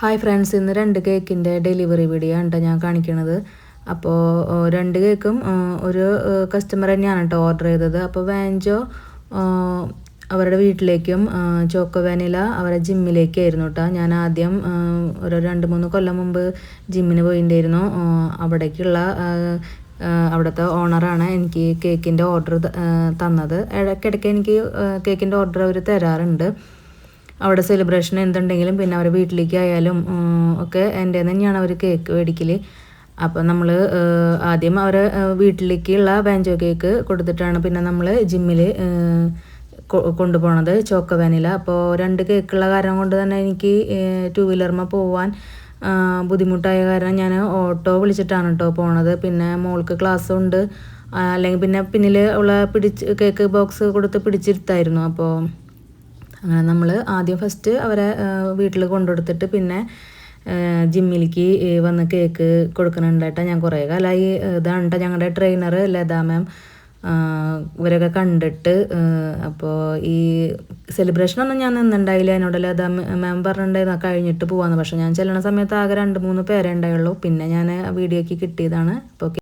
Hi friends, ഇന്ന് 2 കേക്കിൻ്റെ delivery video ആണ് ഞാൻ കാണിക്കണത്. അപ്പോൾ 2 കേക്കും ഒരു കസ്റ്റമർ തന്നെയാണ് കേട്ടോ ഓർഡർ ചെയ്തത്. അപ്പോൾ വാഞ്ചോ അവരുടെ വീട്ടിലേക്കും ചോക്കോ വാനില അവരുടെ ജിമ്മിലേക്കായിരുന്നു കേട്ടോ. ഞാൻ ആദ്യം ഒരു 2-3 കൊല്ലം മുമ്പ് ജിമ്മിന് പോയിട്ടുണ്ടായിരുന്നു. അവിടേക്കുള്ള അവിടുത്തെ ഓണറാണ് എനിക്ക് കേക്കിൻ്റെ ഓർഡർ തന്നത്. ഇടയ്ക്കിടയ്ക്ക് എനിക്ക് കേക്കിൻ്റെ ഓർഡർ അവർ തരാറുണ്ട്. അവിടെ സെലിബ്രേഷൻ എന്തുണ്ടെങ്കിലും പിന്നെ അവരുടെ വീട്ടിലേക്ക് ആയാലും ഒക്കെ എൻ്റെ തന്നെയാണ് അവർ കേക്ക് മേടിക്കൽ. അപ്പോൾ നമ്മൾ ആദ്യം അവരെ വീട്ടിലേക്കുള്ള വാഞ്ചോ കേക്ക് കൊടുത്തിട്ടാണ് പിന്നെ നമ്മൾ ജിമ്മിൽ കൊണ്ടുപോകണത് ചോക്കോ വാനില. അപ്പോൾ 2 കേക്കുള്ള കാരണം കൊണ്ട് തന്നെ എനിക്ക് 2 വീലർമ പോവാൻ ബുദ്ധിമുട്ടായ കാരണം ഞാൻ ഓട്ടോ വിളിച്ചിട്ടാണ് കേട്ടോ പോണത്. പിന്നെ മോൾക്ക് ക്ലാസ്സും ഉണ്ട്, അല്ലെങ്കിൽ പിന്നെ പിന്നിൽ ഉള്ള കേക്ക് ബോക്സ് കൊടുത്ത് പിടിച്ചിരുത്തായിരുന്നു. അപ്പോൾ അങ്ങനെ നമ്മൾ ആദ്യം ഫസ്റ്റ് അവരെ വീട്ടിൽ കൊണ്ടുകൊടുത്തിട്ട് പിന്നെ ജിമ്മിലേക്ക് വന്ന് കേക്ക് കൊടുക്കുന്നുണ്ടായിട്ടാണ്. ഞാൻ കുറേ കാലമായി ഇതാണ് കേട്ടോ ഞങ്ങളുടെ ട്രെയിനർ ലത മാം, ഇവരൊക്കെ കണ്ടിട്ട്. അപ്പോൾ ഈ സെലിബ്രേഷനൊന്നും ഞാൻ നിന്നുണ്ടായില്ല. എന്നോട് ലത മാം പറഞ്ഞിട്ടുണ്ടായിരുന്നു കഴിഞ്ഞിട്ട് പോകാമെന്ന്. പക്ഷേ ഞാൻ ചെല്ലുന്ന സമയത്ത് ആകെ 2-3 പേരേ ഉണ്ടായുള്ളൂ. പിന്നെ ഞാൻ വീഡിയോയ്ക്ക് കിട്ടിയതാണ്. അപ്പോൾ